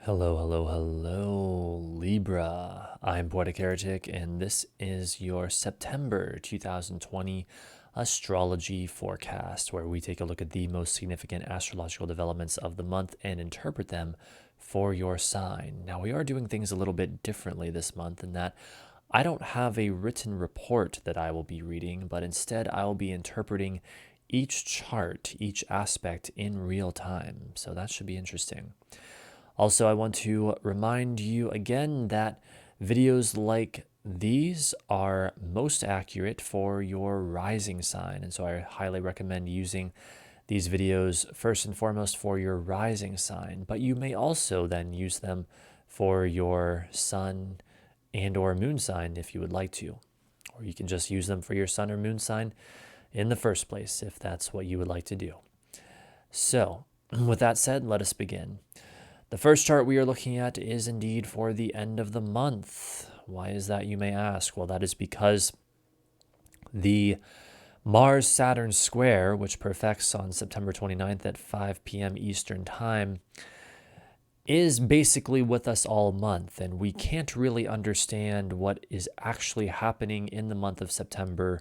Hello, hello, hello, Libra. I'm Poetic Heretic, and this is your September 2020 astrology forecast, where we take a look at the most significant astrological developments of the month and interpret them for your sign. Now, we are doing things a little bit differently this month in that I don't have a written report that I will be reading, but instead I will be interpreting each chart, each aspect in real time. So that should be interesting. Also, I want to remind you again that videos like these are most accurate for your rising sign. And so I highly recommend using these videos first and foremost for your rising sign, but you may also then use them for your sun and or moon sign if you would like to. Or you can just use them for your sun or moon sign in the first place if that's what you would like to do. So, with that said, let us begin. The first chart we are looking at is indeed for the end of the month. Why is that, you may ask? Well, that is because the Mars-Saturn square, which perfects on September 29th at 5 p.m. Eastern Time, is basically with us all month, and we can't really understand what is actually happening in the month of September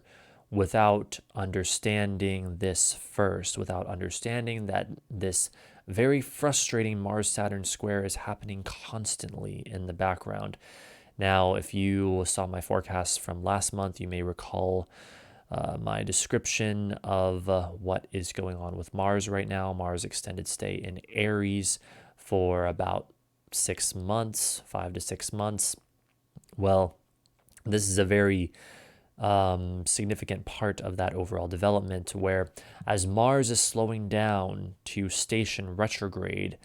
without understanding this first, without understanding that this very frustrating Mars-Saturn square is happening constantly in the background. Now, if you saw my forecast from last month, you may recall my description of what is going on with Mars right now. Mars extended stay in Aries for about 6 months, 5 to 6 months. Well, this is a very significant part of that overall development, where as Mars is slowing down to station retrograde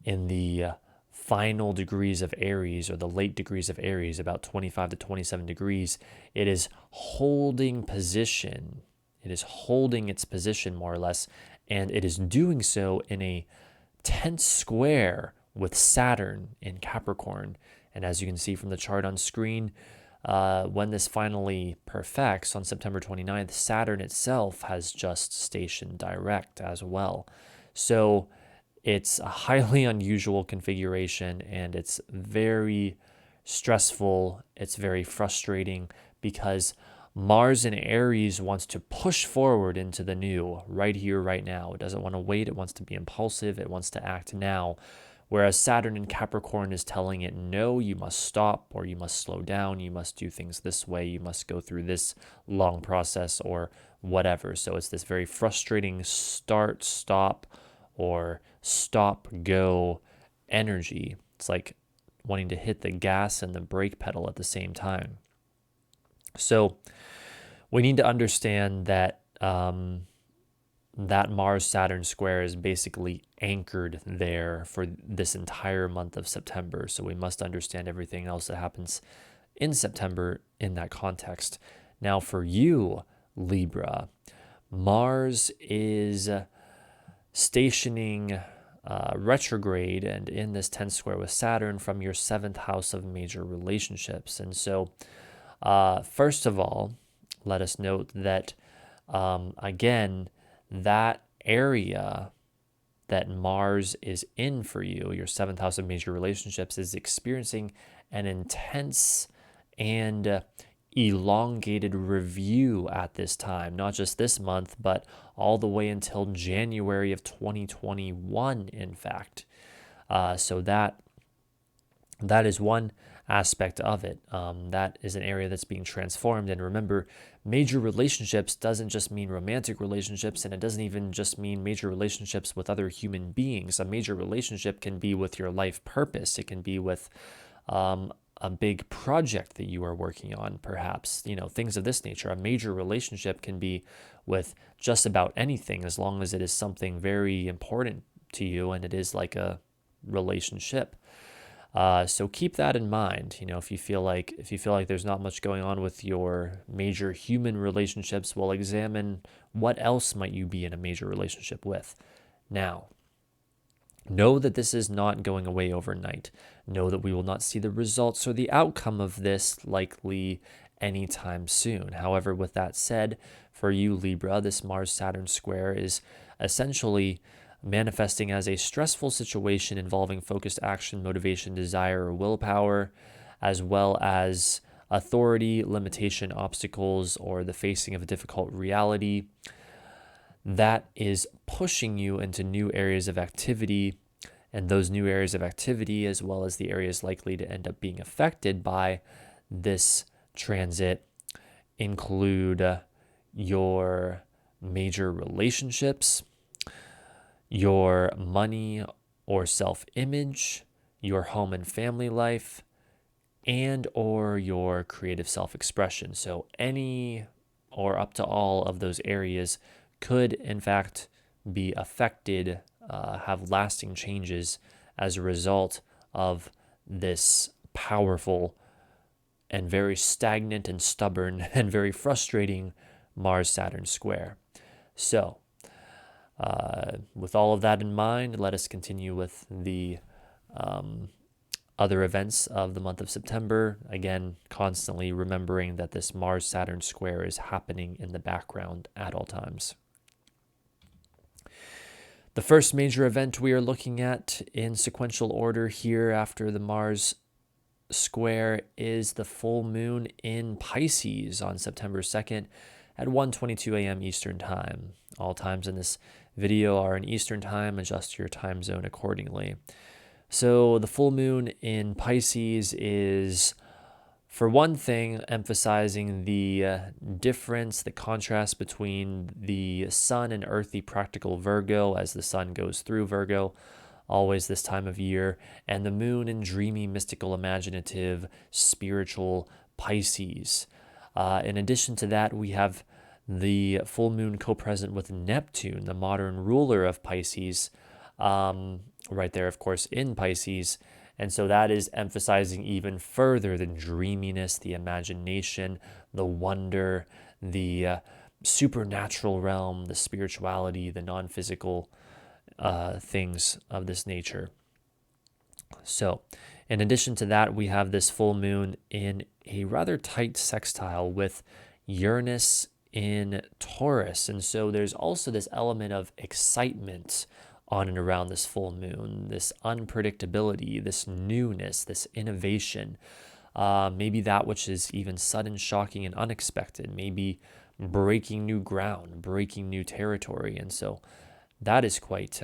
in the final degrees of Aries, or the late degrees of Aries, about 25 to 27 degrees, it is holding position. It is holding its position more or less, and it is doing so in a tense square with Saturn in Capricorn. And as you can see from the chart on screen, when this finally perfects on September 29th, Saturn itself has just stationed direct as well. So it's a highly unusual configuration, and it's very stressful. It's very frustrating because Mars in Aries wants to push forward into the new right here, right now. It doesn't want to wait. It wants to be impulsive. It wants to act now. Whereas Saturn in Capricorn is telling it, no, you must stop, or you must slow down. You must do things this way. You must go through this long process or whatever. So it's this very frustrating start, stop, or stop, go energy. It's like wanting to hit the gas and the brake pedal at the same time. So we need to understand that that Mars-Saturn square is basically anchored there for this entire month of September. So we must understand everything else that happens in September in that context. Now for you, Libra, Mars is stationing retrograde and in this 10th square with Saturn from your 7th house of major relationships. And so first of all, let us note that, again, that area that Mars is in for you, your 7th house of major relationships, is experiencing an intense and elongated review at this time, not just this month, but all the way until January of 2021, in fact. So that is one aspect of it. That is an area that's being transformed. And remember, major relationships doesn't just mean romantic relationships, and it doesn't even just mean major relationships with other human beings. A major relationship can be with your life purpose. It can be with a big project that you are working on, perhaps, things of this nature. A major relationship can be with just about anything, as long as it is something very important to you and it is like a relationship. So keep that in mind. If you feel like there's not much going on with your major human relationships, well, examine what else might you be in a major relationship with. Now, know that this is not going away overnight. Know that we will not see the results or the outcome of this likely anytime soon. However, with that said, for you, Libra, this Mars-Saturn square is essentially manifesting as a stressful situation involving focused action, motivation, desire, or willpower, as well as authority, limitation, obstacles, or the facing of a difficult reality that is pushing you into new areas of activity. And those new areas of activity, as well as the areas likely to end up being affected by this transit, include your major relationships, your money or self-image, your home and family life, and or your creative self-expression. So any or up to all of those areas could in fact be affected, have lasting changes as a result of this powerful and very stagnant and stubborn and very frustrating Mars-Saturn square. So with all of that in mind, let us continue with the other events of the month of September. Again, constantly remembering that this Mars-Saturn square is happening in the background at all times. The first major event we are looking at in sequential order here after the Mars square is the full moon in Pisces on September 2nd at 1:22 a.m. Eastern Time. All times in this video are in Eastern Time. Adjust your time zone accordingly. So the full moon in Pisces is, for one thing, emphasizing the difference, the contrast between the sun and earthy practical Virgo as the sun goes through Virgo, always this time of year, and the moon in dreamy, mystical, imaginative, spiritual Pisces. In addition to that, we have the full moon co-present with Neptune, the modern ruler of Pisces, right there, of course, in Pisces. And so that is emphasizing even further the dreaminess, the imagination, the wonder, the supernatural realm, the spirituality, the non-physical things of this nature. So in addition to that, we have this full moon in a rather tight sextile with Uranus in Taurus. And so there's also this element of excitement on and around this full moon, this unpredictability, this newness, this innovation, maybe that which is even sudden, shocking, and unexpected, maybe breaking new ground, breaking new territory. And so that is quite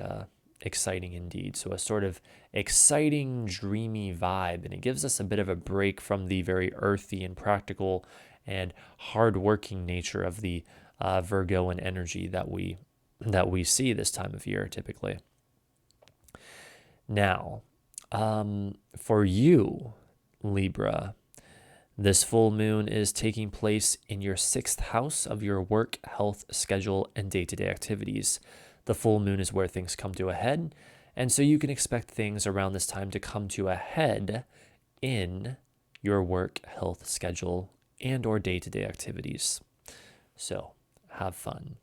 exciting indeed. So a sort of exciting, dreamy vibe, and it gives us a bit of a break from the very earthy and practical and hardworking nature of the Virgoan energy that we see this time of year typically. Now, for you, Libra, this full moon is taking place in your 6th house of your work, health, schedule, and day-to-day activities. The full moon is where things come to a head, and so you can expect things around this time to come to a head in your work, health, schedule, and or day-to-day activities. So have fun.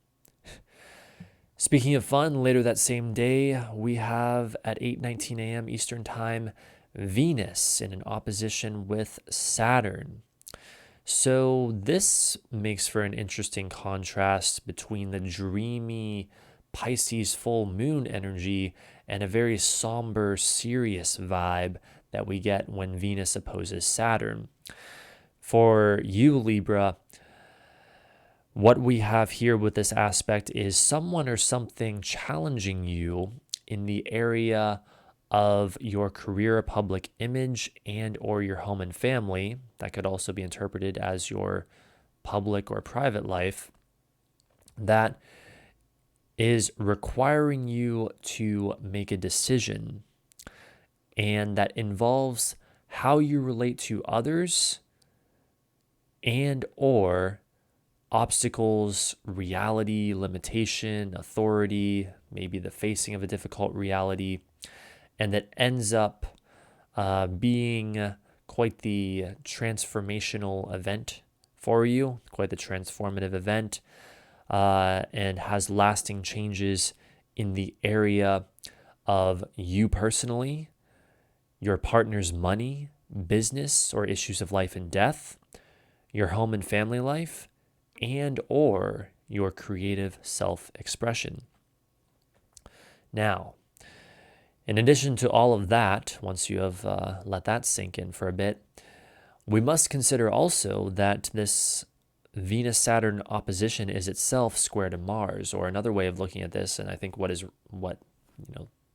Speaking of fun, later that same day, we have at 8:19 a.m. Eastern Time, Venus in an opposition with Saturn. So this makes for an interesting contrast between the dreamy Pisces full moon energy and a very somber, serious vibe that we get when Venus opposes Saturn. For you, Libra, what we have here with this aspect is someone or something challenging you in the area of your career, public image, and or your home and family. That could also be interpreted as your public or private life. That is requiring you to make a decision, and that involves how you relate to others and or obstacles, reality, limitation, authority, maybe the facing of a difficult reality, and that ends up being quite the transformational event for you, quite the transformative event, and has lasting changes in the area of you personally, your partner's money, business, or issues of life and death, your home and family life, and or your creative self-expression. Now, in addition to all of that, once you have let that sink in for a bit, we must consider also that this Venus-Saturn opposition is itself square to Mars, or another way of looking at this, and I think what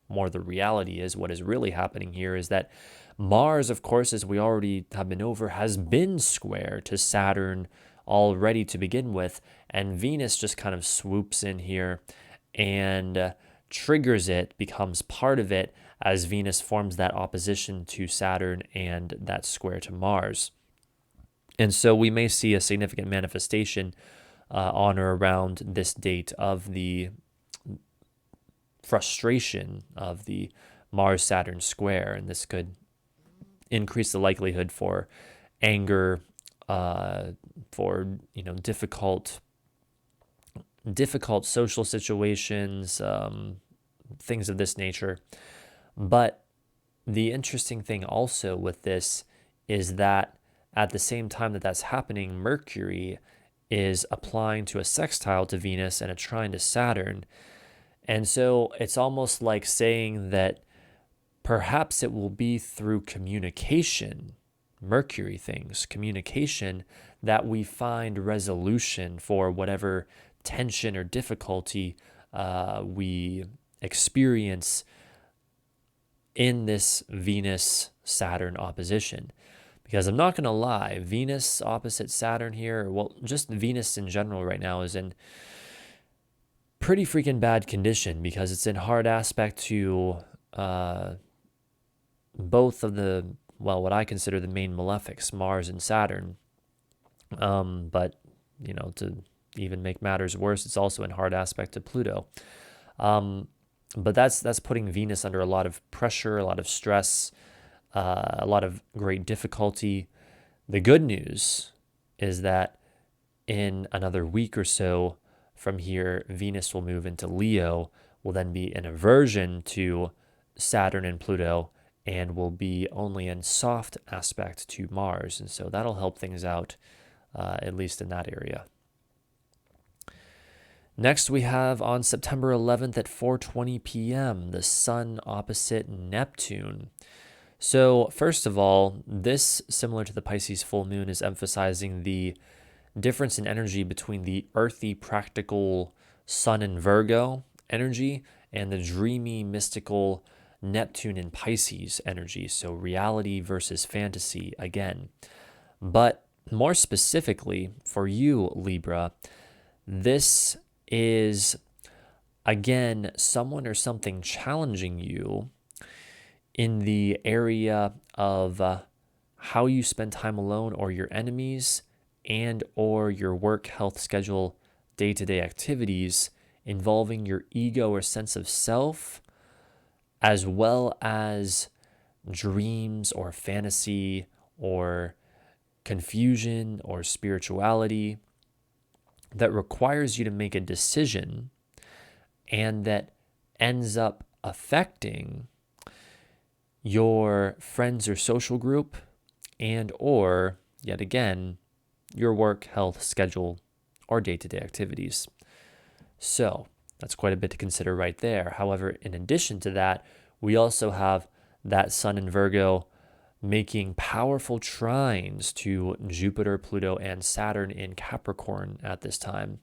more the reality is, what is really happening here is that Mars, of course, as we already have been over, has been square to Saturn already to begin with, and Venus just kind of swoops in here and triggers it, becomes part of it, as Venus forms that opposition to Saturn and that square to Mars. And so we may see a significant manifestation on or around this date of the frustration of the Mars-Saturn square, and this could increase the likelihood for anger, for difficult social situations, things of this nature. But the interesting thing also with this is that at the same time that that's happening, Mercury is applying to a sextile to Venus and a trine to Saturn. And so it's almost like saying that perhaps it will be through communication, Mercury things, communication, that we find resolution for whatever tension or difficulty we experience in this Venus-Saturn opposition. Because I'm not going to lie, Venus opposite Saturn here, well, just Venus in general right now is in pretty freaking bad condition because it's in hard aspect to both of the, well, what I consider the main malefics, Mars and Saturn. But, to even make matters worse, it's also in hard aspect to Pluto. But that's putting Venus under a lot of pressure, a lot of stress, a lot of great difficulty. The good news is that in another week or so from here, Venus will move into Leo, will then be an aversion to Saturn and Pluto, and will be only in soft aspect to Mars. And so that'll help things out, at least in that area. Next, we have on September 11th at 4:20 p.m., the Sun opposite Neptune. So first of all, this, similar to the Pisces full moon, is emphasizing the difference in energy between the earthy, practical Sun in Virgo energy and the dreamy, mystical Neptune in Pisces energy. So reality versus fantasy again. But more specifically for you, Libra, this is, again, someone or something challenging you in the area of how you spend time alone, or your enemies, and or your work, health, schedule, day-to-day activities involving your ego or sense of self, as well as dreams or fantasy or confusion or spirituality that requires you to make a decision and that ends up affecting your friends or social group and or, yet again, your work, health, schedule, or day-to-day activities. So that's quite a bit to consider right there. However, in addition to that, we also have that Sun in Virgo making powerful trines to Jupiter, Pluto, and Saturn in Capricorn at this time.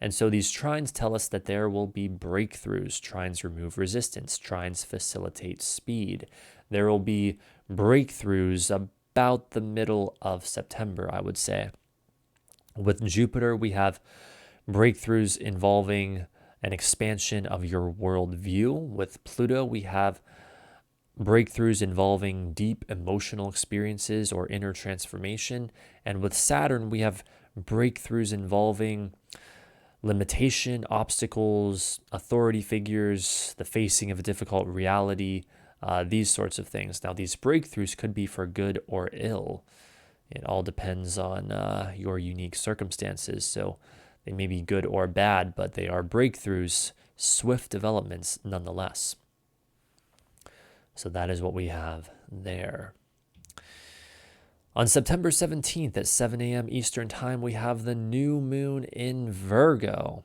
And so these trines tell us that there will be breakthroughs. Trines remove resistance. Trines facilitate speed. There will be breakthroughs about the middle of September, I would say. With Jupiter, we have breakthroughs involving an expansion of your worldview. With Pluto, we have breakthroughs involving deep emotional experiences or inner transformation. And with Saturn, we have breakthroughs involving limitation, obstacles, authority figures, the facing of a difficult reality, these sorts of things. Now, these breakthroughs could be for good or ill. It all depends on your unique circumstances. So they may be good or bad, but they are breakthroughs, swift developments nonetheless. So that is what we have there. On September 17th at 7 a.m. Eastern Time, we have the new moon in Virgo.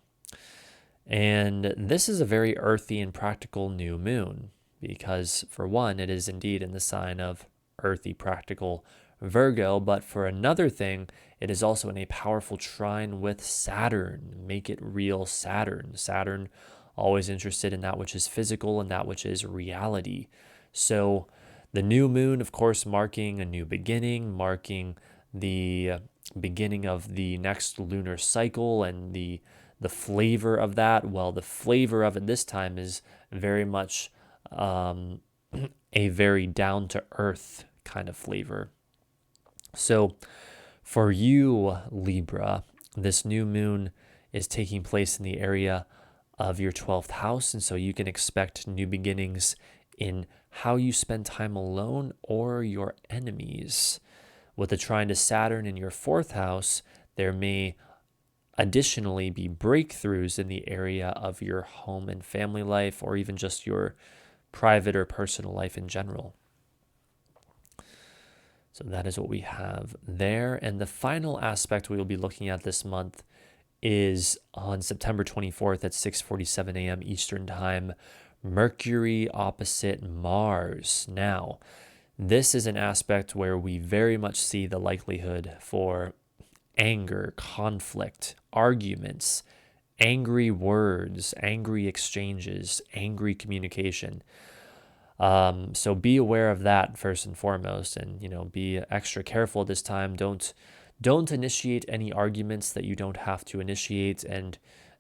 And this is a very earthy and practical new moon because, for one, it is indeed in the sign of earthy, practical Virgo, but for another thing, it is also in a powerful trine with Saturn. Make it real, Saturn. Saturn, always interested in that which is physical and that which is reality. So, the new moon, of course, marking a new beginning, marking the beginning of the next lunar cycle and the flavor of that. Well, the flavor of it this time is very much a very down to earth kind of flavor. So for you, Libra, this new moon is taking place in the area of your 12th house. And so you can expect new beginnings in how you spend time alone or your enemies. With the trine to Saturn in your 4th house, there may additionally be breakthroughs in the area of your home and family life, or even just your private or personal life in general. So that is what we have there. And the final aspect we will be looking at this month is on September 24th at 6:47 a.m. Eastern Time, Mercury opposite Mars. Now, this is an aspect where we very much see the likelihood for anger, conflict, arguments, angry words, angry exchanges, angry communication. So be aware of that first and foremost, and be extra careful this time. Don't initiate any arguments that you don't have to initiate, and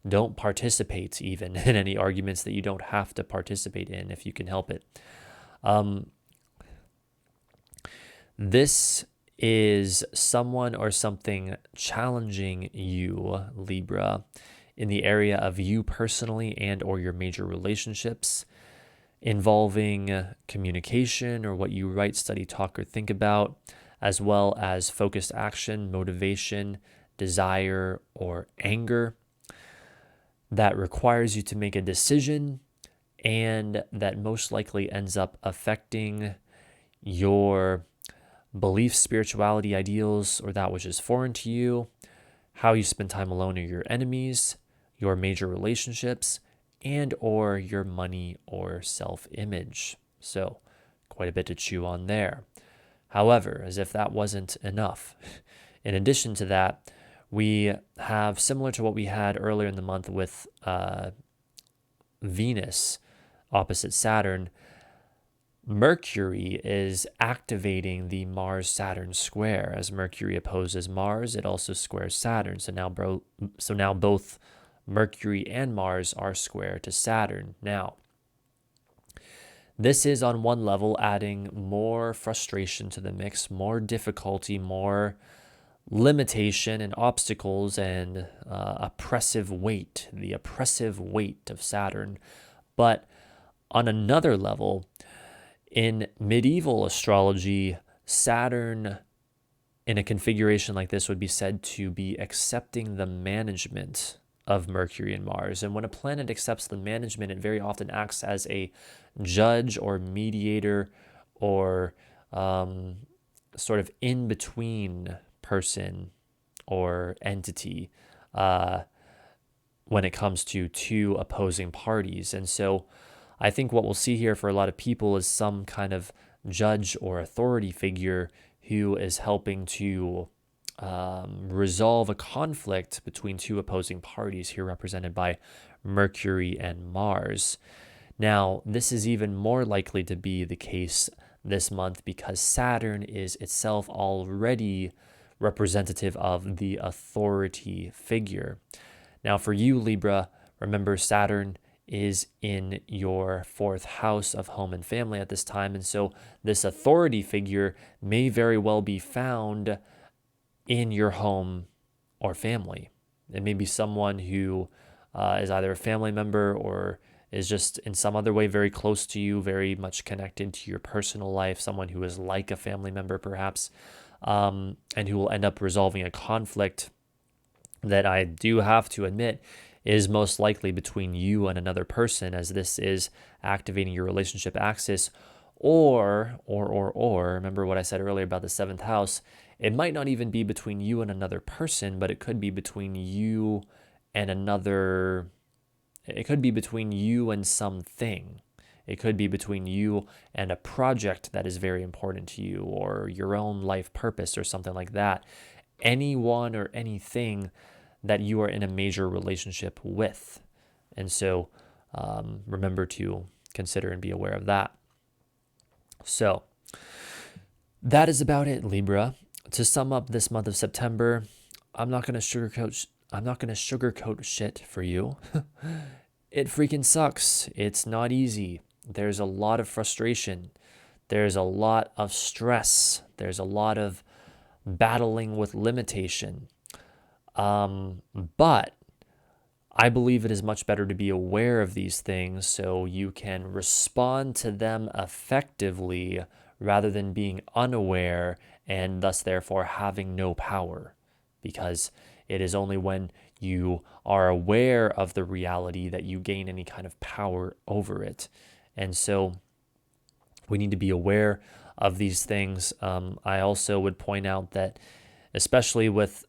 don't participate even in any arguments that you don't have to participate in if you can help it. This is someone or something challenging you, Libra, in the area of you personally and or your major relationships, involving communication or what you write, study, talk, or think about, as well as focused action, motivation, desire, or anger that requires you to make a decision and that most likely ends up affecting your beliefs, spirituality, ideals, or that which is foreign to you, how you spend time alone or your enemies, your major relationships, and or your money or self-image. So quite a bit to chew on there. However, as if that wasn't enough, in addition to that, we have, similar to what we had earlier in the month with Venus opposite Saturn, Mercury is activating the Mars-Saturn square. As Mercury opposes Mars, it also squares Saturn. So now both Mercury and Mars are square to Saturn. Now, this is on one level adding more frustration to the mix, more difficulty, more limitation and obstacles, and oppressive weight, the oppressive weight of Saturn. But on another level, in medieval astrology, Saturn in a configuration like this would be said to be accepting the management of Mercury and Mars. And when a planet accepts the management, it very often acts as a judge or mediator or sort of in-between person or entity when it comes to two opposing parties. And so I think what we'll see here for a lot of people is some kind of judge or authority figure who is helping to resolve a conflict between two opposing parties, here represented by Mercury and Mars. Now, this is even more likely to be the case this month because Saturn is itself already representative of the authority figure. Now, for you, Libra, remember Saturn is in your 4th house of home and family at this time. And so this authority figure may very well be found in your home or family. It may be someone who is either a family member or is just in some other way very close to you, very much connected to your personal life, someone who is like a family member perhaps, and who will end up resolving a conflict that I do have to admit is most likely between you and another person, as this is activating your relationship axis, or remember what I said earlier about the 7th house, it might not even be between you and another person, but it could be between you and another It could be between you and something. It could be between you and a project that is very important to you, or your own life purpose or something like that. Anyone or anything that you are in a major relationship with. And so remember to consider and be aware of that. So that is about it, Libra. To sum up this month of September, I'm not gonna sugarcoat shit for you. It freaking sucks. It's not easy. There's a lot of frustration. There's a lot of stress. There's a lot of battling with limitation. But I believe it is much better to be aware of these things so you can respond to them effectively rather than being unaware and thus therefore having no power. Because it is only when you are aware of the reality that you gain any kind of power over it. And so we need to be aware of these things. I also would point out that, especially with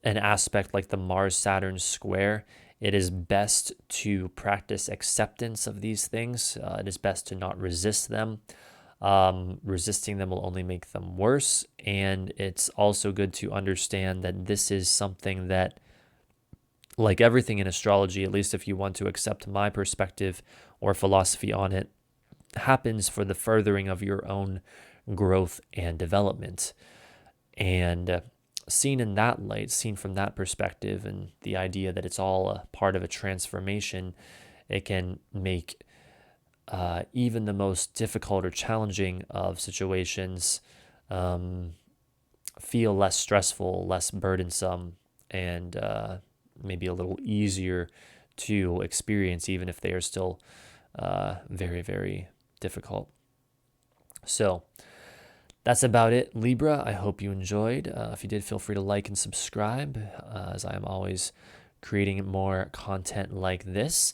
an aspect like the Mars-Saturn square, it is best to practice acceptance of these things. It is best to not resist them. Resisting them will only make them worse. And it's also good to understand that this is something that, like everything in astrology, at least if you want to accept my perspective or philosophy on it, happens for the furthering of your own growth and development. And seen in that light, seen from that perspective, and the idea that it's all a part of a transformation, it can make even the most difficult or challenging of situations feel less stressful, less burdensome, and maybe a little easier to experience, even if they are still very, very difficult. So that's about it, Libra. I hope you enjoyed. If you did, feel free to like and subscribe, as I am always creating more content like this.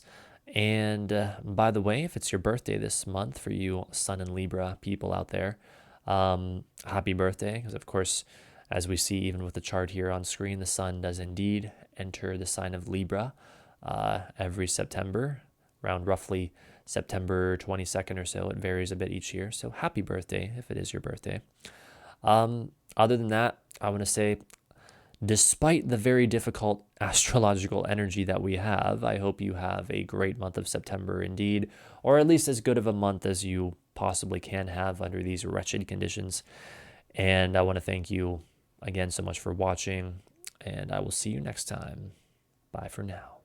And by the way, if it's your birthday this month, for you Sun and Libra people out there, happy birthday. Because of course, as we see even with the chart here on screen, the Sun does indeed enter the sign of Libra every September, around roughly September 22nd or so. It varies a bit each year. So happy birthday if it is your birthday. Other than that, I want to say, despite the very difficult astrological energy that we have, I hope you have a great month of September indeed, or at least as good of a month as you possibly can have under these wretched conditions. And I want to thank you again so much for watching, and I will see you next time. Bye for now.